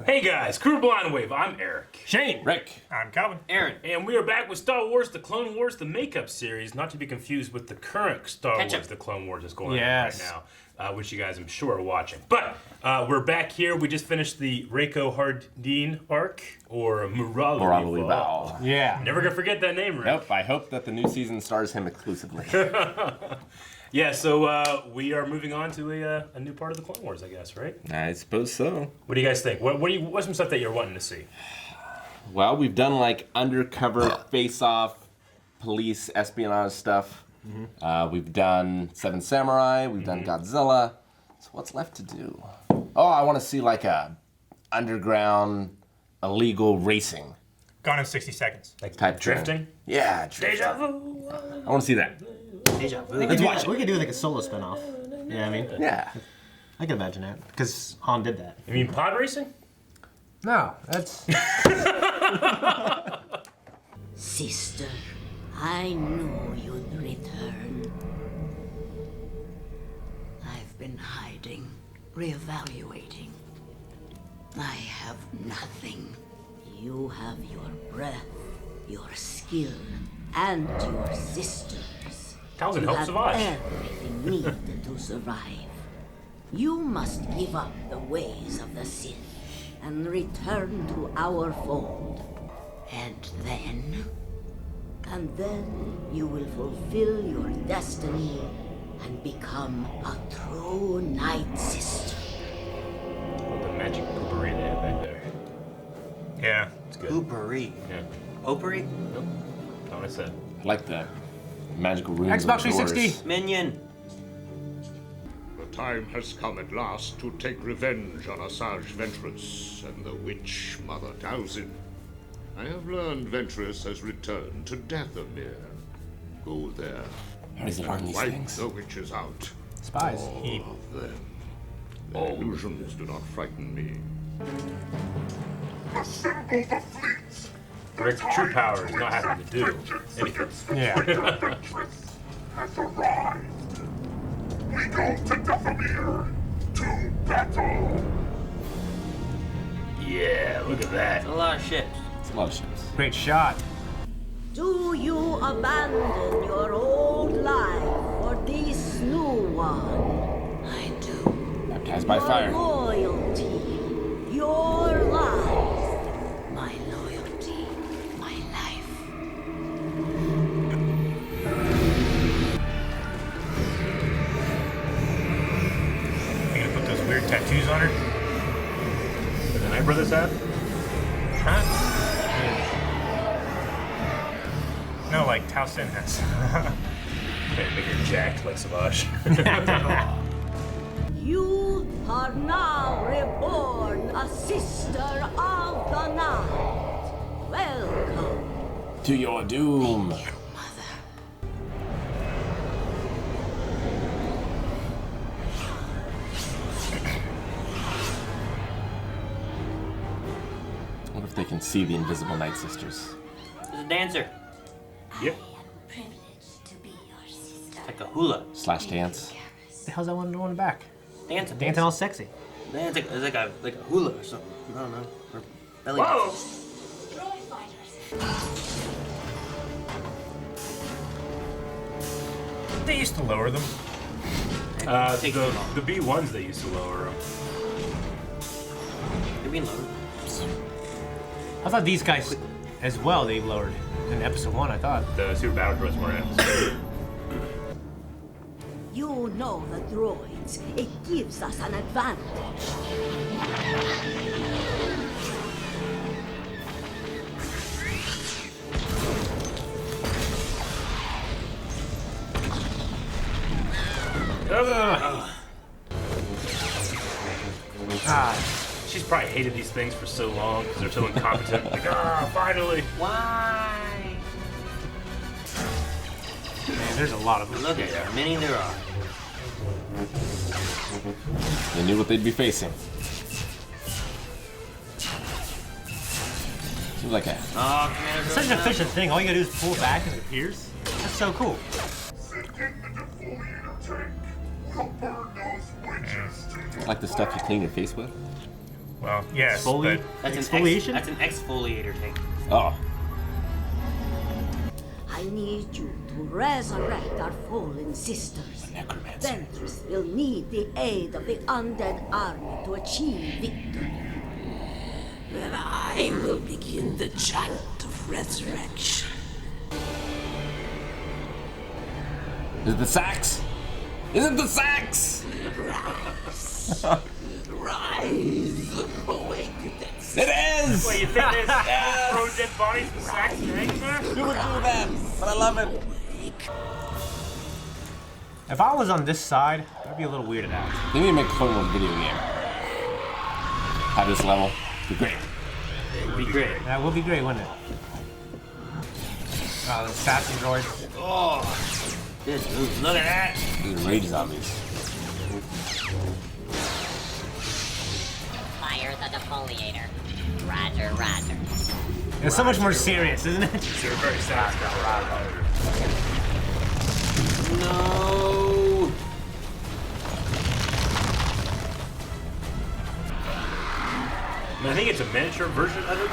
Hey guys, Crew Blind Wave, I'm Eric. Shane. Rick. I'm Calvin. Aaron. And we are back with Star Wars The Clone Wars, the makeup series, not to be confused with the current Star Wars The Clone Wars that's going on right now, which you guys I'm sure are watching. But we're back here. We just finished the Reiko Hardin arc, or Murali Val. Yeah. Never gonna forget that name, Rick. Nope, I hope that the new season stars him exclusively. Yeah, so we are moving on to a new part of the Clone Wars, I guess, right? I suppose so. What do you guys think? What's some stuff that you're wanting to see? Well, we've done like undercover face-off, police espionage stuff. Mm-hmm. We've done Seven Samurai. We've done Godzilla. So what's left to do? Oh, I want to see like a underground illegal racing. Gone in 60 seconds. Like type drifting? Trend. Yeah, drifting. Deja vu. I want to see that. Deja vu. We could do like a solo spinoff. You know what I mean? Yeah. I can imagine that because Han did that. You mean pod racing? No, that's. Sister, I knew you'd return. I've been hiding, reevaluating. I have nothing. You have your breath, your skill, and your sisters. Townsend You helped have Savage. everything needed to survive. You must give up the ways of the Sith and return to our fold. And then you will fulfill your destiny and become a true Night Sister. The magic poopery they have back there. Yeah. It's good. Poopery. Yeah. Potpourri? Nope. Not what I said. I like the magical runes. Xbox on the doors. 360. Minion. The time has come at last to take revenge on Asajj Ventress and the witch Mother Talzin. I have learned Ventress has returned to Dathomir. Go there How does it learn and these wipe things? the witches out. Spies. All of them. Their illusions do not frighten me. Assemble the fleets! Rick's true power is not having to do anything. Yeah. Ventress has arrived. We go to Dathomir to battle. Yeah, look at that. A lot of ships. It's a lot of ships. Great shot. Do you abandon your old life for this new one? I do. Baptized by Your fire. loyalty, your life, my loyalty, my life. You gonna put those weird tattoos on her? What the Night Brothers have? Huh? No, like Tao Sin has. Okay, make her jacked like Savage. You are now reborn a sister of the night. Welcome, To your doom. mother. What if they can see the invisible Night Sisters? There's a dancer. Yep. Privileged to be your sister. Like a hula. Slash dance. The hell's that one doing in the back? Dancing. Dancing all sexy. It's like a hula or something. I don't know. Or belly Whoa! They used to lower them. Take them off. The B1s they used to lower them. They're being lowered. I thought these guys as well they lowered in episode 1, I thought. The Super Battle Droids weren't in. You know the droids. It gives us an advantage. She's probably hated these things for so long because they're so incompetent. Like, finally. Why? Man, there's a lot of them. Look at how many there are. They knew what they'd be facing. Seems like a Oh, Commander. It's such an efficient thing. All you gotta do is pull it back and it appears. That's so cool. Send in the defoliator tank. We'll burn those witches to like the stuff you clean your face with. Well, yes, but That's Exfoliation? That's an exfoliator tank. Oh. I need you to resurrect our fallen sisters. Necromancer. Ventress will need the aid of the undead army to achieve victory. Then I will begin the chant of resurrection. Is it the sax? Is it the sax? Rise, awaken that It is! Wait, you think this throw dead bodies with sacks and eggs there? Who would do that? But I love it. If I was on this side, I'd be a little weirded out. They need to make a Clone Wars video game. At this level. Be great. It would be great. That would be great, wouldn't it? Oh, the assassin droids. Oh, look at that. These are rage zombies. Fire the defoliator. Roger, roger. It's so much more serious, isn't it? They're very sad. No. I think it's a miniature version of it,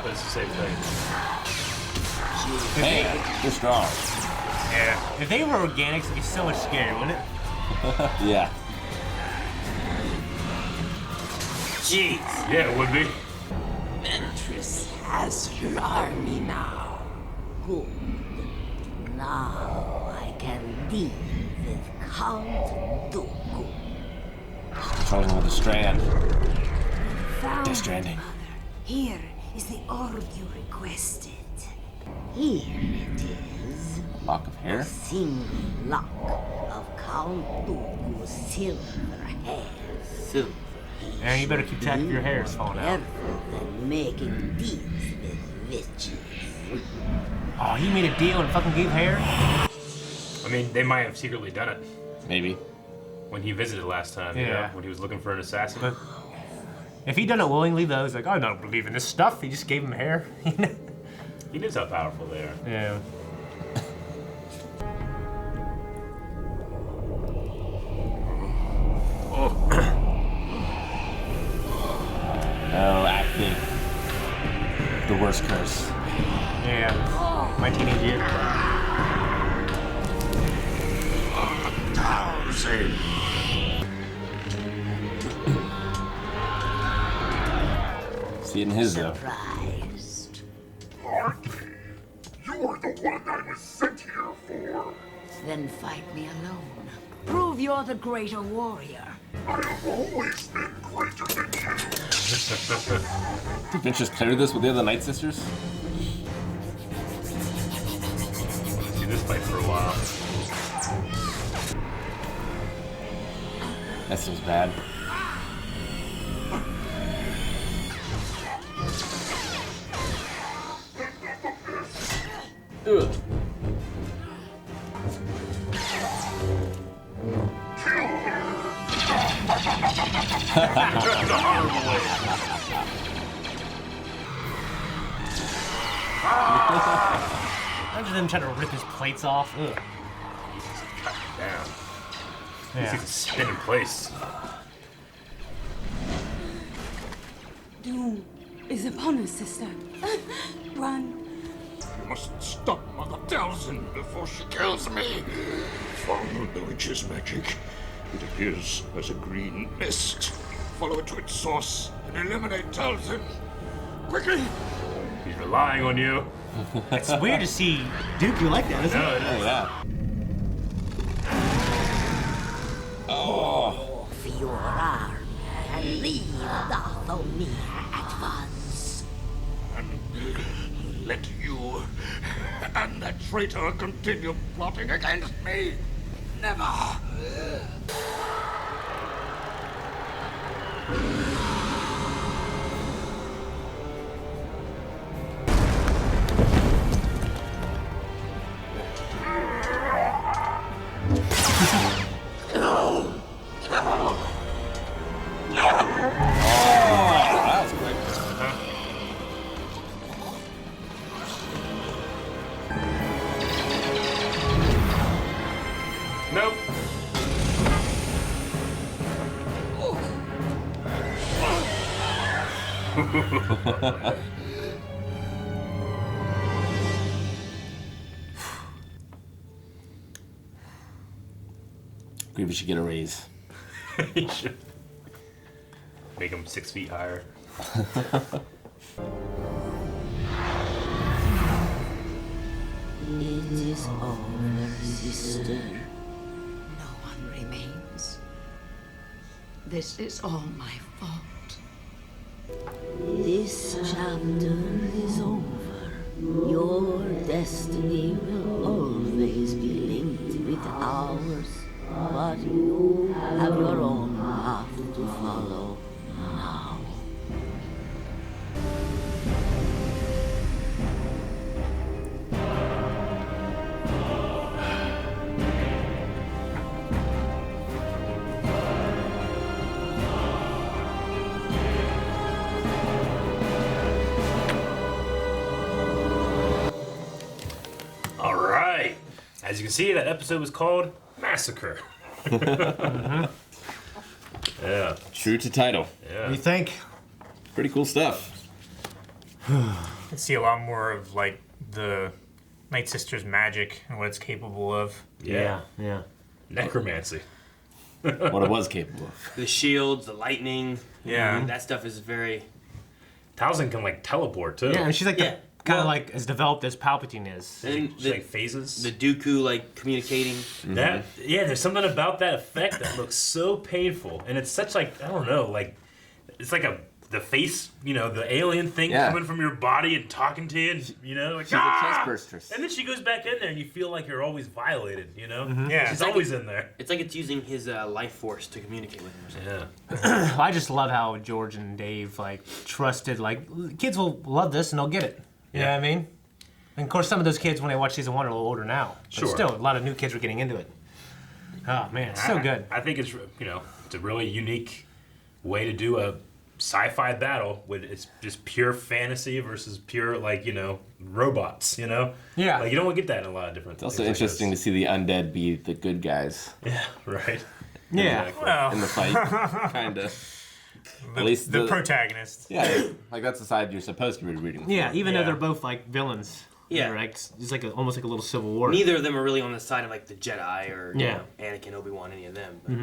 but it's the same thing. Man, they're strong. Yeah. If they were organics, it'd be so much scarier, wouldn't it? Yeah. Jeez. Yeah, it would be. Ventress has her army now. Good. Now I can deal with Count Dooku. Controlling with a strand. Found Death Stranding. Mother. Here is the orb you requested. Here it is. Lock of hair. A single lock of Count Dooku's silver hair. Silver. And you better keep track of your hair, it's falling out. Careful than making deals with witches. Oh, he made a deal and fucking gave hair? I mean, they might have secretly done it Maybe. when he visited last time. You know, Yeah. when he was looking for an assassin. But if he'd done it willingly, though, he's like, I don't believe in this stuff. He just gave him hair. He knows how powerful they are. Yeah. Oh, acting. The worst curse. Yeah. My teenage years. See it in his though. Surprised. Hardly. You're the one I was sent here for. Then fight me alone. Prove you're the greater warrior. I have always been greater than you. Did Ventress clear this with the other Night Sisters? See this fight for a while. That seems bad. Ugh. That's a horrible way. Imagine them trying to rip his plates off. Ugh. Damn. Yeah. He can spin in place. Doom is upon us, sister. Run. You must stop Mother Talzin before she kills me. Follow the witch's magic. It appears as a green mist. Follow it to its source and eliminate Talzin. Quickly! He's relying on you. It's weird to see Dooku like that, isn't it? No, it Oh is. yeah. Oh. For your arm and leave Dathomir at once. And let you and that traitor continue plotting against me. Never! That was quick. Nope. Grievous should get a raise. He should. Make him 6 feet higher. It is over, sister. No one remains. This is all my fault. This chapter is over. Your destiny will always be linked with ours. But you have your own path to follow now. All right. As you can see, that episode was called Massacre. Yeah. True to title. Yeah. What do you think? Pretty cool stuff. I see a lot more of like the Night Sister's magic and what it's capable of. Yeah. Yeah. Necromancy. What it was capable of. The shields, the lightning. Yeah. That stuff is very. Towson can like teleport too. Yeah, and she's like Yeah. kind of like as developed as Palpatine is. And She the, like phases. the Dooku like communicating. That there's something about that effect that looks so painful, and it's such like I don't know, like it's like the face, the alien thing coming from your body and talking to you, and, like She's a chest burster. and then she goes back in there, and you feel like you're always violated, Yeah. she's always in there. It's like it's using his life force to communicate with him. Or something. Yeah, I just love how George and Dave like trusted kids will love this and they'll get it. You know what I mean? And of course, some of those kids when they watch season 1 are a little older now. But Sure. still, a lot of new kids are getting into it. Oh man, it's so good. I think it's it's a really unique way to do a sci-fi battle with it's just pure fantasy versus pure robots. Yeah. Like you don't get that in a lot of different. It's also interesting to see the undead be the good guys Yeah, right. Yeah. Exactly. Well, in the fight. Kinda. At least the protagonist. Yeah, like that's the side you're supposed to be reading. Yeah, even though Yeah. they're both like villains. Yeah. They're, like, it's like almost like a little civil war. Neither of them are really on the side of like the Jedi or Yeah. Anakin, Obi-Wan, any of them. But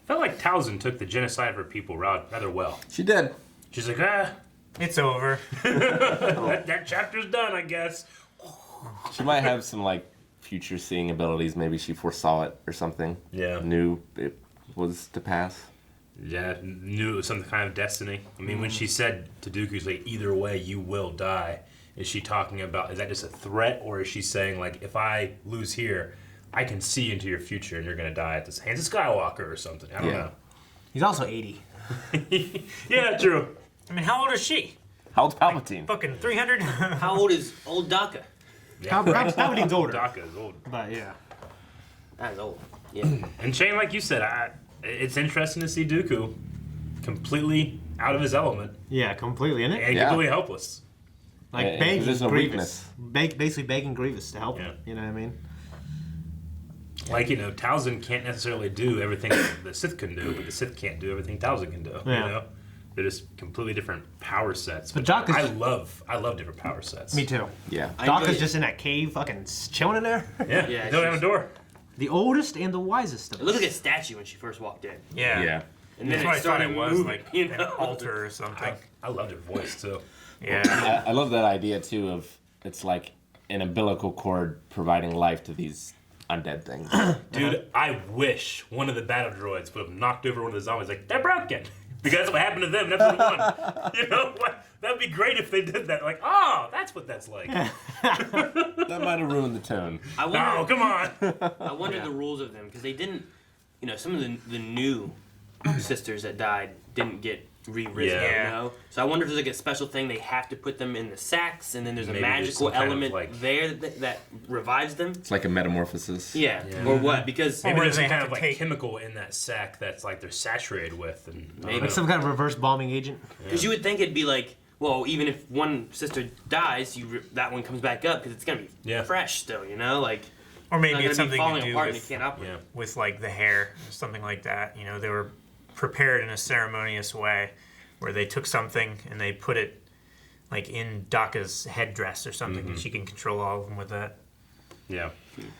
I felt like Towson took the genocide of her people rather well. She did. She's like, It's over. that chapter's done, I guess. She might have some like future seeing abilities. Maybe she foresaw it or something. Yeah. Knew it was to pass. Yeah, knew it was some kind of destiny. I mean, when she said to Dooku's like, either way, you will die, is she talking about, is that just a threat, or is she saying, like, if I lose here, I can see into your future and you're going to die at the hands of Skywalker or something? I don't know. He's also 80. Yeah, true. I mean, how old is she? How old's Palpatine? Fucking 300? how old is old Daka? Yeah, Palpatine's older. Daka is old. But yeah. That is old. Yeah. And Shane, like you said, it's interesting to see Dooku completely out of his element Yeah, completely in it. and completely helpless. Like Yeah, begging there's no Grievous. Basically begging Grievous to help him. Yeah. You know what I mean? Like, Towson can't necessarily do everything the Sith can do, but the Sith can't do everything Towson can do. Yeah. They're just completely different power sets. But which Daka's- I love different power sets. Me too. Yeah. Daka's just in that cave fucking chilling in there. Yeah, Yeah, don't have a she's- door. The oldest and the wisest of It us. looked like a statue when she first walked in. Yeah. Yeah. And then That's what I it started thought it was, moving, like you an know? altar or something. I loved her voice, too. Yeah. I love that idea too of it's like an umbilical cord providing life to these undead things. Dude, I wish one of the battle droids would have knocked over one of the zombies like, they're broken. Because that's what happened to them in episode 1. You know what? That'd be great if they did that. Like, oh, that's what that's like. That might have ruined the tone. I wonder, No, come on. I wonder the rules of them because they didn't, some of the new sisters that died didn't get re-risen, Yeah. you know? So I wonder if there's like a special thing they have to put them in the sacks and then there's a Maybe there's magical some kind of, element like- there that revives them. It's like a metamorphosis. Yeah. Yeah. Or what? Because Maybe Or there's they some kind have of to like take- chemical in that sack that's like they're saturated with, and I don't Maybe. know. Like some kind of reverse bombing agent. you would think it'd be like, well, even if one sister dies, that one comes back up because it's gonna be Yeah. fresh still, you know? Like Or maybe not it's gonna be something to falling do apart and with, it can't operate. Yeah. with like the hair, something like that. They were prepared in a ceremonious way. where they took something and they put it like in Daka's headdress or something, and she can control all of them with that. Yeah.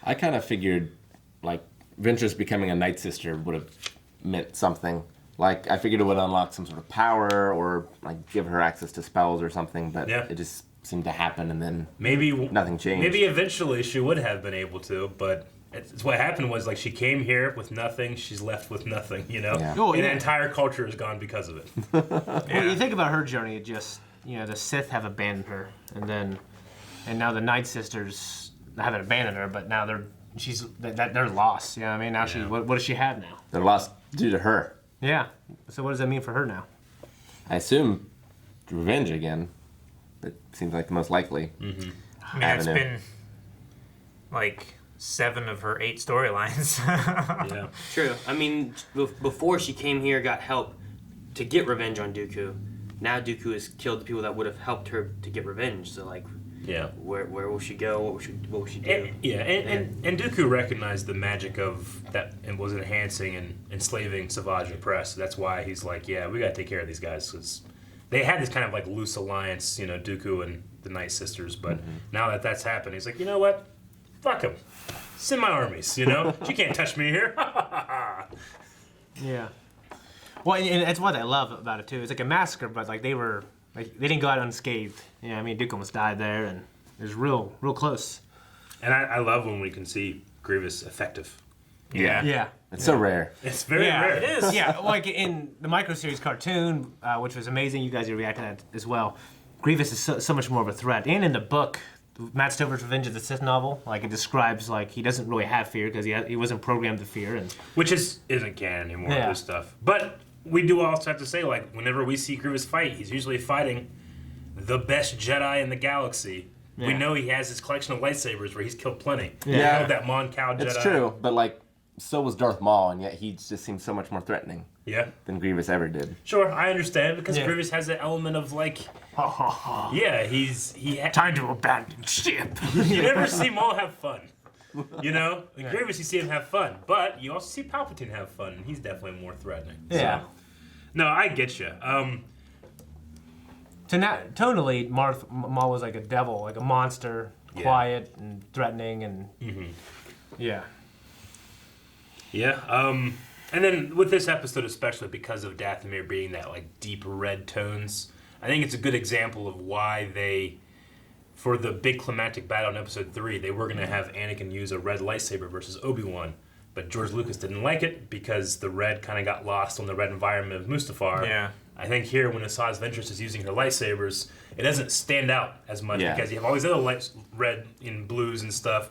I kind of figured, like, Ventress becoming a Night Sister would have meant something. Like, I figured it would unlock some sort of power or, like, give her access to spells or something, but it just seemed to happen and then nothing changed. Maybe eventually she would have been able to, but it's what happened was, like, she came here with nothing, she's left with nothing, you know? Yeah. Oh, and yeah. the entire culture is gone because of it. Well, you think about her journey, it just, you know, the Sith have abandoned her, and now the Night Sisters haven't abandoned her, but now they're lost. You know what I mean? Now what does she have now? They're lost due to her. Yeah. So what does that mean for her now? I assume revenge again. That seems like the most likely. Mm-hmm. I mean, it's been like 7 of her 8 storylines. Yeah. True. I mean, before she came here, got help to get revenge on Dooku. Now Dooku has killed the people that would have helped her to get revenge. So, like, where will she go? What will she do? And Dooku recognized the magic of that and was enhancing and enslaving Savage Opress. So that's why he's like, yeah, we got to take care of these guys. Because they had this kind of like loose alliance, you know, Dooku and the Night Sisters. But now that that's happened, he's like, you know what? Fuck them. Send my armies, you know? She can't touch me here. Yeah. Well, and that's what I love about it too. It's like a massacre, but like they didn't go out unscathed. You know, I mean, Duke almost died there, and it was real close. And I love when we can see Grievous effective. Yeah. It's so rare. It's very rare. It is. Yeah, like in the micro series cartoon, which was amazing. You guys are reacting to that as well. Grievous is so much more of a threat. And in the book, Matt Stover's Revenge of the Sith novel, like it describes like he doesn't really have fear because he wasn't programmed to fear, and which isn't canon anymore. This stuff, but we do also have to say, like, whenever we see Grievous fight, he's usually fighting the best Jedi in the galaxy. Yeah. We know he has his collection of lightsabers where he's killed plenty. Yeah. He killed that Mon Cal Jedi. It's true, but, like, so was Darth Maul, and yet he just seems so much more threatening than Grievous ever did. Sure, I understand, because Grievous has that element of, like, time to abandon ship. You never see Maul have fun. You know? Grievous, you see him have fun, but you also see Palpatine have fun, and he's definitely more threatening. Yeah. So, no, I get you. Tonally, Maul was like a devil, like a monster, quiet and threatening, and yeah. And then with this episode, especially because of Dathomir being that like deep red tones, I think it's a good example of why they, for the big climactic battle in Episode 3, they were going to have Anakin use a red lightsaber versus Obi-Wan. But George Lucas didn't like it because the red kind of got lost on the red environment of Mustafar. Yeah. I think here, when Asajj Ventress is using her lightsabers, it doesn't stand out as much because you have all these other red and blues and stuff,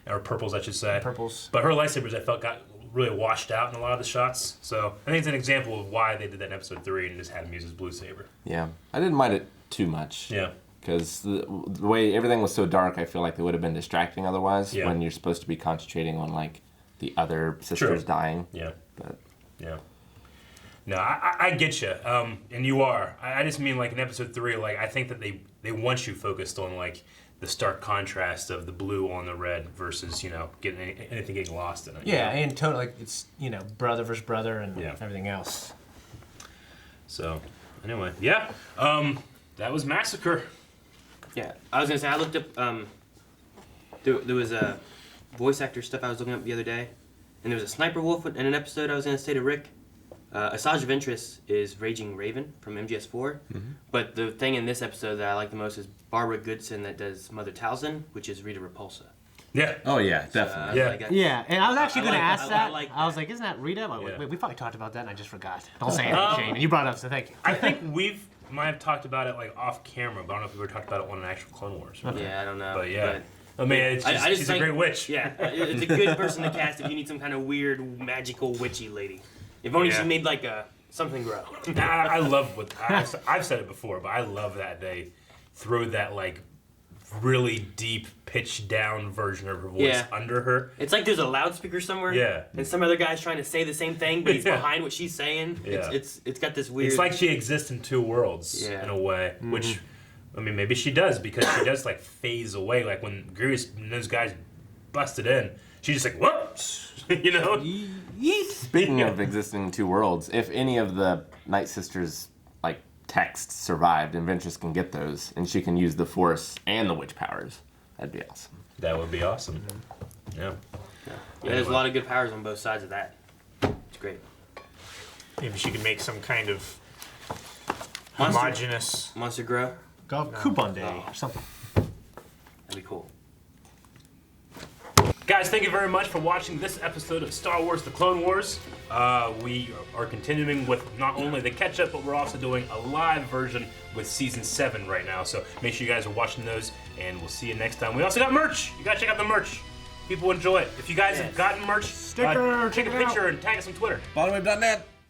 or purples, I should say. Purples. But her lightsabers, I felt, got really washed out in a lot of the shots. So I think it's an example of why they did that in Episode 3 and just had him use his blue saber. Yeah. I didn't mind it too much. Yeah. Because the way everything was so dark, I feel like it would have been distracting otherwise when you're supposed to be concentrating on, like, the other sisters dying. Yeah. But No, I get you, and you are. I just mean, like, in Episode 3, like, I think that they want you focused on, like, the stark contrast of the blue on the red versus, you know, anything getting lost in it. Yeah, and totally, like, it's, you know, brother versus brother and everything else. So, anyway, that was Massacre. Yeah, I was gonna say I looked up. There was a voice actor stuff I was looking up the other day, and there was a Sniper Wolf in an episode. I was gonna say to Rick, Asajj Ventress is Raging Raven from MGS4, but the thing in this episode that I like the most is Barbara Goodson that does Mother Talzin, which is Rita Repulsa. Yeah. Oh yeah, definitely. And I was actually going to ask that. I was that. like, isn't that Rita? Wait, we probably talked about that, and I just forgot. Don't say anything, Shane. And you brought it up, so thank you. I think might have talked about it like off camera, but I don't know if we ever talked about it on an actual Clone Wars. Okay. Yeah, I don't know. But I mean, she's a great witch. Yeah, it's a good person to cast if you need some kind of weird, magical, witchy lady. If only she made like something grow. I love what I've said it before, but I love that they throw that like really deep pitch down version of her voice under her. It's like there's a loudspeaker somewhere. Yeah. And some other guy's trying to say the same thing, but he's behind what she's saying. Yeah. It's got this weird. It's like she exists in two worlds in a way, which I mean maybe she does because she does like phase away. Like when Grievous and those guys busted in, she's just like whoops, you know. Speaking of existing in two worlds, if any of the Night Sisters like texts survived and Ventress can get those and she can use the Force and the witch powers, that'd be awesome. That would be awesome. Yeah. There's a lot of good powers on both sides of that. It's great. Maybe she could make some kind of homogenous monster grow. Coupon day or something. That'd be cool. Guys, thank you very much for watching this episode of Star Wars The Clone Wars. We are continuing with not only the catch-up, but we're also doing a live version with Season 7 right now. So make sure you guys are watching those, and we'll see you next time. We also got merch. You gotta check out the merch. People enjoy it. If you guys have gotten merch, take a picture and tag us on Twitter. Bottomwave.net.